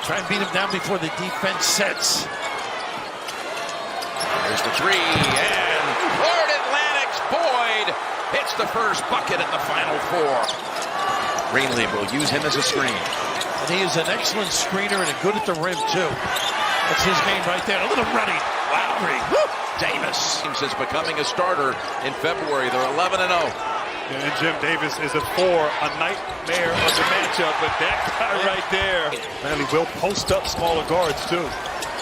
Try and beat him down before the defense sets. There's the three, and Florida Atlantic's Boyd hits the first bucket at the Final Four. Greenleaf will use him as a screen. And he is an excellent screener and good at the rim, too. That's his game right there. A little running. Lowry. Woo! Davis is becoming a starter in February. They're 11-0. And Jim Davis is a nightmare of the matchup, but that guy right there, Bradley will post up smaller guards, too.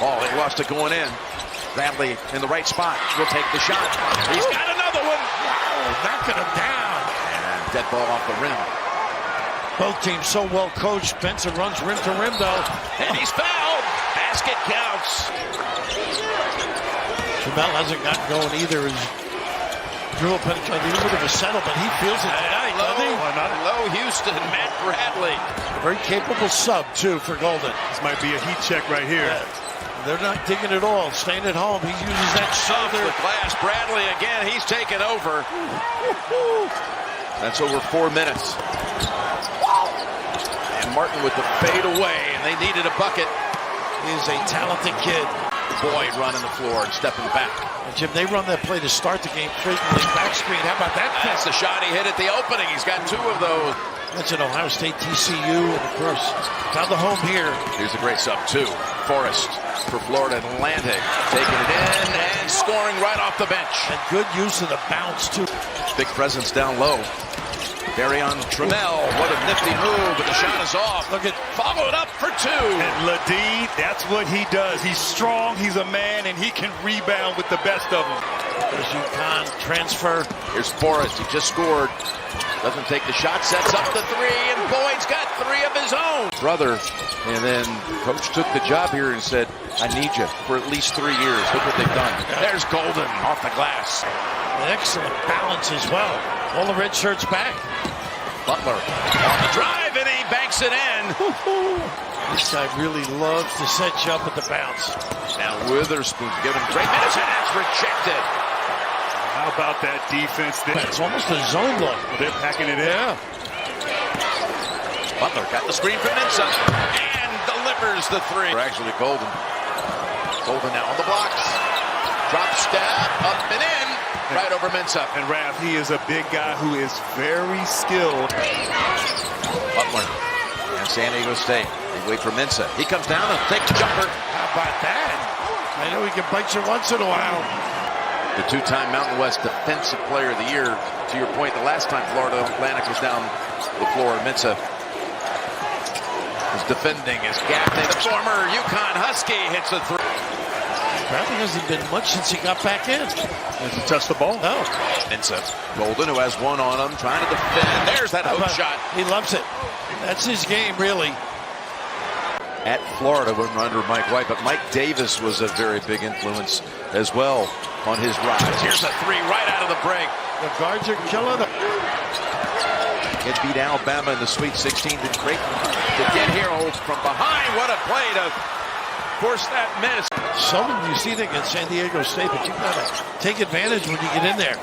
Oh, he lost it going in. Bradley in the right spot. Will take the shot. He's got another one. Wow, knocking him down. And dead ball off the rim. Both teams so well coached. Spencer runs rim to rim, though. And he's fouled. Basket counts. Jamel hasn't gotten going either. His dribble penetrated. A little bit of a settle, but he feels it tonight, doesn't he? Low Houston, Matt Bradley. A very capable sub, too, for Golden. This might be a heat check right here. Yeah. They're not digging at all. Staying at home. He uses that shoulder. The glass. Bradley again. He's taken over. That's over 4 minutes. And Martin with the fade away, and they needed a bucket. He is a talented kid. Boyd running the floor and stepping back. And Jim, they run that play to start the game frequently. Back screen. How about that? That's the shot he hit at the opening. He's got 2 of those. That's an Ohio State TCU, and of course, found the home here. Here's a great sub, too. Forrest for Florida Atlantic. Taking it in and scoring right off the bench. And good use of the bounce, too. Big presence down low. Barry on Trammell. What a nifty move, but the shot is off. Look at, followed up for 2. And Ladie, that's what he does. He's strong, he's a man, and he can rebound with the best of them. there's UConn transfer. Here's Forrest. He just scored. Doesn't take the shot, sets up the 3, and Boyd's got 3 of his own. Brother, and then coach took the job here and said, I need you for at least 3 years. Look what they've done. There's Golden off the glass. An excellent balance as well. All the red shirts back. Butler on the drive, and he banks it in. This guy really loves to set you up at the bounce. Now Witherspoon giving great minutes, and it's rejected. How about that defense? It's almost a zone look. They're packing it in. Yeah. Butler got the screen from Mensah and delivers the 3. Actually, Golden. Golden now on the blocks. Drop step, up and in. Right over Mensah. And Raph, he is a big guy who is very skilled. Butler and San Diego State. They wait for Mensah. He comes down, a thick jumper. How about that? I know he can bite you once in a while. The 2-time Mountain West Defensive Player of the Year. To your point, the last time Florida Atlantic was down the floor, Mensah was defending his Gaffney. The former UConn Husky hits a 3. Bradley hasn't been much since he got back in. Doesn't touch the ball. No. Mensah, Golden, who has one on him, trying to defend. There's that hook shot. He loves it. That's his game, really. At Florida, when under Mike White, but Mike Davis was a very big influence as well on his rise. Here's a 3 right out of the break. The guards are killing him. It beat Alabama in the Sweet 16 to get here from behind. What a play to force that miss. Seldom you see that against San Diego State, but you've got to take advantage when you get in there.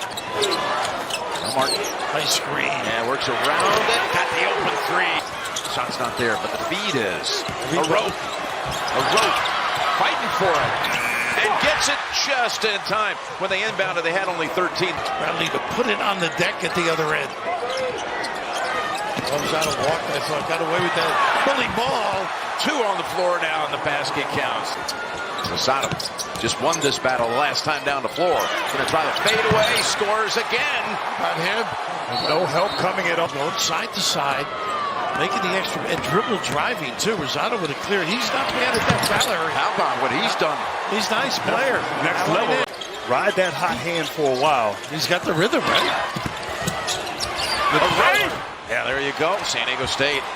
Martin. Nice screen. Yeah, works around it. Got the open 3. Shot's not there, but the feed is. A rope. Fighting for it. And gets it just in time. When they inbounded, they had only 13. Bradley to put it on the deck at the other end. Comes out and walked. I thought got away with that bully ball. 2 on the floor now, and the basket counts. Rosado just won this battle the last time down the floor. Going to try to fade away. Scores again. On him. No help coming at him. Going side to side. Making the extra. And dribble driving, too. Rosado with a clear. He's not bad at that Valerie. How about what he's done? He's a nice player. Next level. Ride that hot hand for a while. He's got the rhythm, right? Yeah, there you go. San Diego State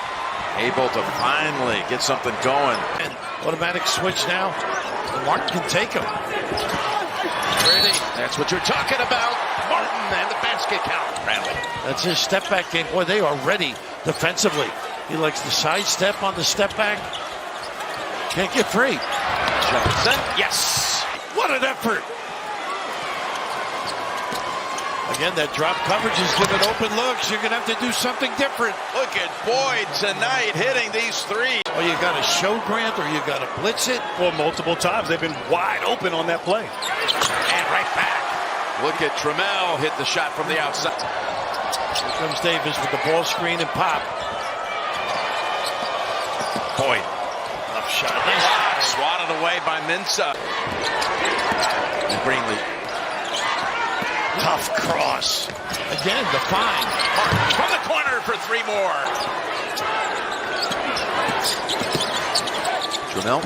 able to finally get something going. And automatic switch now. Martin can take him. Ready. That's what you're talking about. Martin and the basket count. Bradley. That's his step back game. Boy, they are ready defensively. He likes the side step on the step back. Can't get free. Jefferson. Yes. What an effort. Again, that drop coverage is giving open looks. You're going to have to do something different. Look at Boyd tonight hitting these three. Oh, you got to show Grant or you got to blitz it. Well, multiple times they've been wide open on that play. And right back. Look at Trammell hit the shot from the outside. Here comes Davis with the ball screen and pop. Boyd. Tough shot. Nice shot. Swatted away by Mensah. Greenlee. Tough cross. Again, the find. From the corner for three more. Trammell.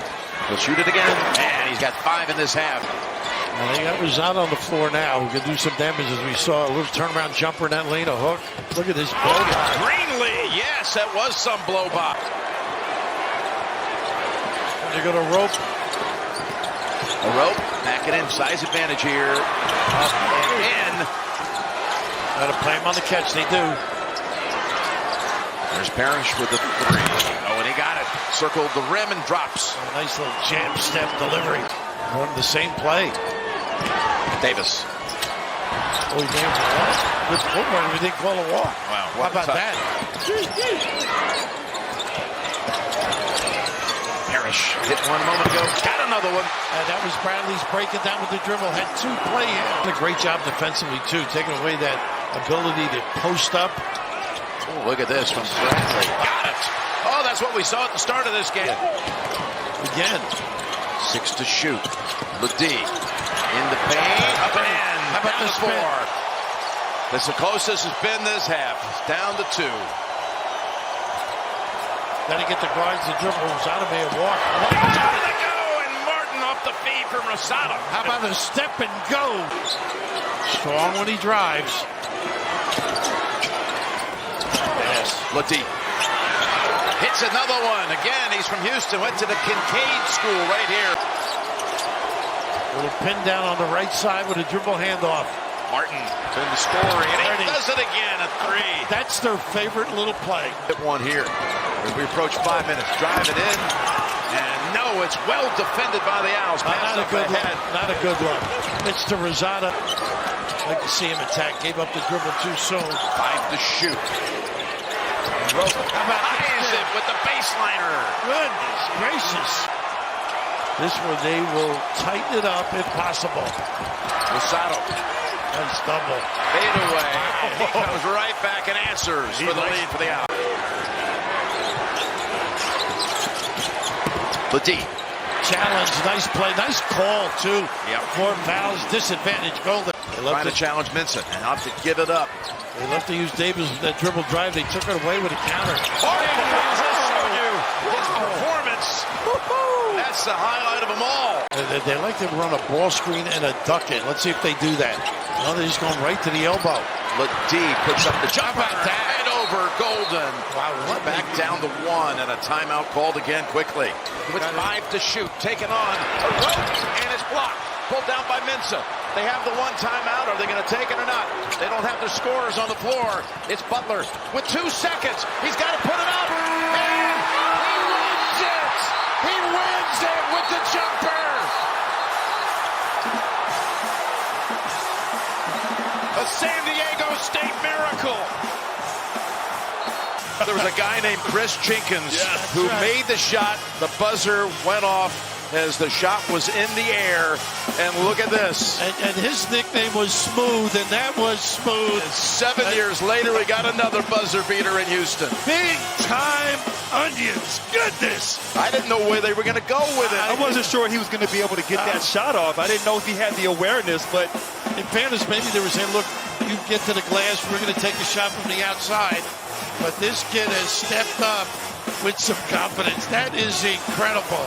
He'll shoot it again. And he's got 5 in this half. Well, they got Rosado on the floor now. Who can do some damage, as we saw. A little turnaround jumper in that lane, a hook. Look at this blow by. Greenlee. Yes, that was some blow by. They're going to rope. A rope. Back it in. Size advantage here. Up and in. Got to play him on the catch. They do. There's Parrish with the 3. Oh, and he got it. Circled the rim and drops. A nice little jam step delivery. One the same play. Davis. Oh, he gave him a walk. Good footwork. We didn't call a walk. Wow. How about that? Parrish hit one a moment ago. Got another one. And that was Bradley's breaking down with the dribble. Had 2 play here. Did a great job defensively, too. Taking away that ability to post up. Oh, look at this from Bradley. Got it. Oh, that's what we saw at the start of this game. Again. 6 to shoot. Ledee in the paint. Up and in. How about down the to spin? 4. That's the closest it's been this half. It's down to 2. Got to get the guards to dribble. Rosado may have walked. Down they go, and Martin off the feed from Rosado. How about a step and go? Strong when he drives. Yes. Ledee hits another one. Again, he's from Houston. Went to the Kincaid school right here. Little pin down on the right side with a dribble handoff. Martin in the scoring, and he does it again, a 3. That's their favorite little play. Hit one here as we approach 5 minutes. Drive it in, and no, it's well defended by the Owls. Not a good look. Not a good look. It's to Rosado. Like to see him attack. Gave up the dribble too soon. 5 to shoot. How about Ties it with the baseliner. Goodness gracious. This one they will tighten it up if possible. Rosado. Nice double. Fade away. And he comes right back and answers for the lead for the Owls. Ledee. Challenge. Nice play. Nice call, too. Yep. 4 fouls. Disadvantage. Golden. They love Trying to challenge Mensah and have to give it up. They love to use Davis with that dribble drive. They took it away with a counter. His performance. That's the highlight of them all. They like to run a ball screen and a duck in. Let's see if they do that. No, they're just going right to the elbow. Ledee puts up the jumper. How about that? And over Golden. Wow, what Back down to 1 and a timeout called again quickly. With 5 to shoot. Taken on. A rope and it's blocked. Pulled down by Mensah. They have the 1 timeout. Are they going to take it or not? They don't have their scorers on the floor. It's Butler with 2 seconds. He's got to put it up. And he wins it. He wins it with the jumper. A San Diego State miracle. There was a guy named Chris Jenkins who made the shot. The buzzer went off as the shot was in the air. And look at this. And his nickname was Smooth, and that was smooth. And 7 years later, we got another buzzer beater in Houston. Big time onions. Goodness. I didn't know where they were going to go with it. I wasn't sure he was going to be able to get that shot off. I didn't know if he had the awareness, but in fairness, maybe they were saying, look, you get to the glass, we're going to take a shot from the outside. But this kid has stepped up with some confidence. That is incredible.